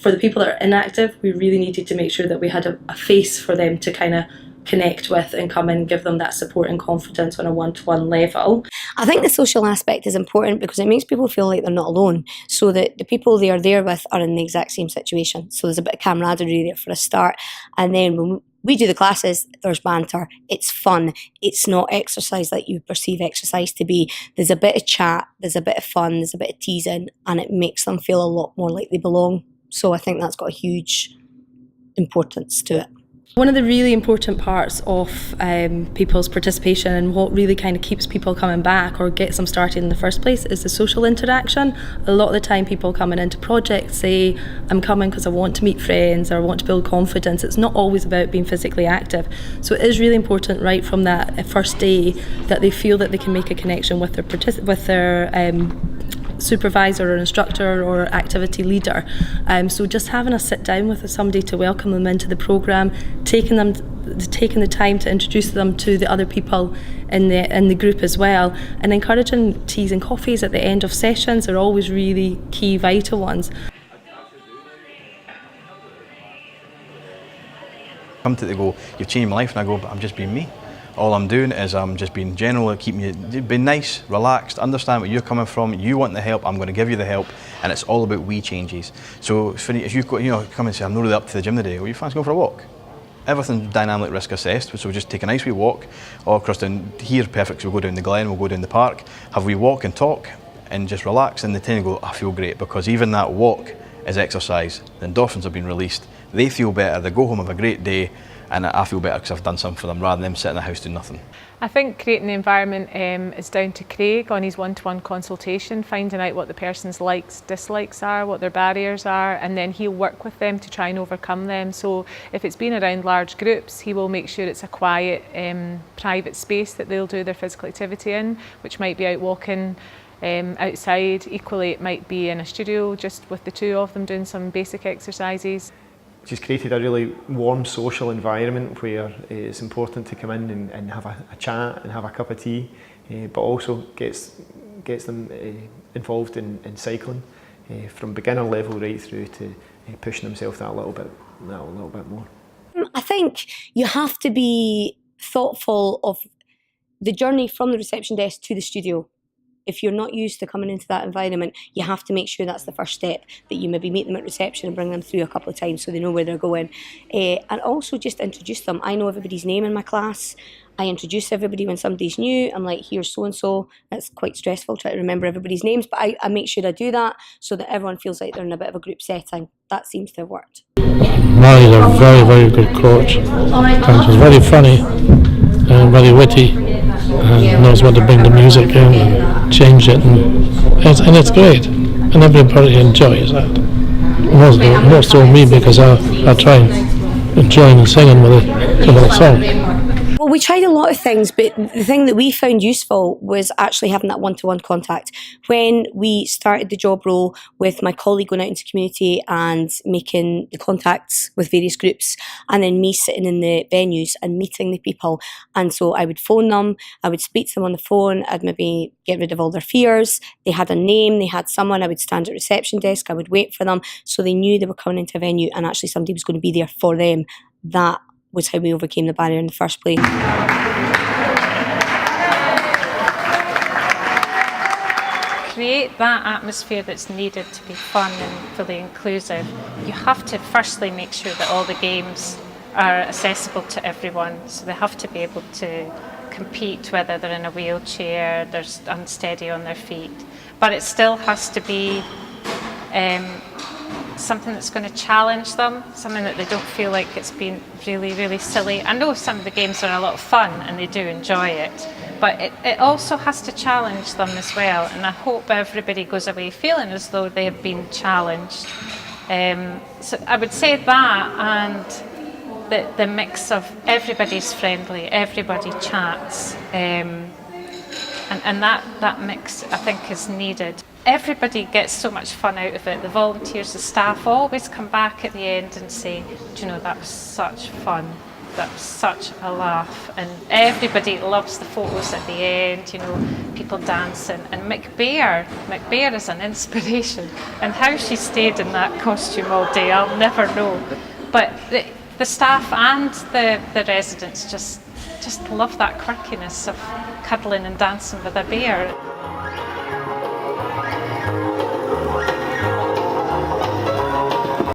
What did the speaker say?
For the people that are inactive, we really needed to make sure that we had a face for them to kind of connect with and come in and give them that support and confidence on a one-to-one level. I think the social aspect is important because it makes people feel like they're not alone, so that the people they are there with are in the exact same situation. So there's a bit of camaraderie there for a start. And then when we do the classes, there's banter, it's fun, it's not exercise like you perceive exercise to be. There's a bit of chat, there's a bit of fun, there's a bit of teasing, and it makes them feel a lot more like they belong. So I think that's got a huge importance to it. One of the really important parts of people's participation and what really kind of keeps people coming back or gets them started in the first place is the social interaction. A lot of the time people coming into projects say, I'm coming because I want to meet friends or I want to build confidence. It's not always about being physically active. So it is really important right from that first day that they feel that they can make a connection with their supervisor or instructor or activity leader. So just having a sit down with somebody to welcome them into the programme, taking the time to introduce them to the other people in the group as well, and encouraging teas and coffees at the end of sessions are always really key, vital ones. Come to they go, you've changed my life, and I go, but I'm just being me. All I'm doing is I'm just being general, keeping you being nice, relaxed, understand where you're coming from. You want the help, I'm going to give you the help, and it's all about we changes. So if you come and say, I'm not really up to the gym today, well, you fancy going for a walk? Everything's dynamic risk assessed, so we just take a nice wee walk all across down here, perfect. So we'll go down the glen, we'll go down the park, have a wee walk and talk, and just relax. And they tend to go, I feel great, because even that walk is exercise. The endorphins have been released. They feel better. They go home, have a great day. And I feel better because I've done something for them rather than them sitting in the house doing nothing. I think creating the environment is down to Craig on his one-to-one consultation, finding out what the person's likes, dislikes are, what their barriers are, and then he'll work with them to try and overcome them. So if it's been around large groups, he will make sure it's a quiet, private space that they'll do their physical activity in, which might be out walking outside. Equally, it might be in a studio just with the two of them doing some basic exercises. She's created a really warm social environment where it's important to come in and have a chat and have a cup of tea, but also gets them involved in cycling from beginner level right through to pushing themselves that little bit more. I think you have to be thoughtful of the journey from the reception desk to the studio. If you're not used to coming into that environment, you have to make sure that's the first step, that you maybe meet them at reception and bring them through a couple of times so they know where they're going. And also just introduce them. I know everybody's name in my class. I introduce everybody when somebody's new. I'm like, here's so-and-so. It's quite stressful trying to remember everybody's names, but I make sure I do that so that everyone feels like they're in a bit of a group setting. That seems to have worked. Molly's a very, very good coach. And she's very funny and very witty. And knows what to bring the music in and change it, and it's great, and everybody enjoys that. More so me, because I try and join and singing with a song. Well, we tried a lot of things, but the thing that we found useful was actually having that one-to-one contact. When we started the job role with my colleague going out into community and making the contacts with various groups, and then me sitting in the venues and meeting the people. And so I would phone them, I would speak to them on the phone, I'd maybe get rid of all their fears. They had a name, they had someone, I would stand at reception desk, I would wait for them, so they knew they were coming into a venue and actually somebody was going to be there for them. That was how we overcame the barrier in the first place. Create that atmosphere that's needed to be fun and fully inclusive. You have to firstly make sure that all the games are accessible to everyone, so they have to be able to compete whether they're in a wheelchair, they're unsteady on their feet, but it still has to be something that's going to challenge them, something that they don't feel like it's been really, really silly. I know some of the games are a lot of fun and they do enjoy it, but it also has to challenge them as well, and I hope everybody goes away feeling as though they have been challenged. So I would say that, and the mix of everybody's friendly, everybody chats, and that mix I think is needed. Everybody gets so much fun out of it. The volunteers, the staff always come back at the end and say, do you know, that was such fun. that was such a laugh, and everybody loves the photos at the end, you know, people dancing, and McBear is an inspiration, and how she stayed in that costume all day I'll never know, but the staff and the residents just love that quirkiness of cuddling and dancing with a bear.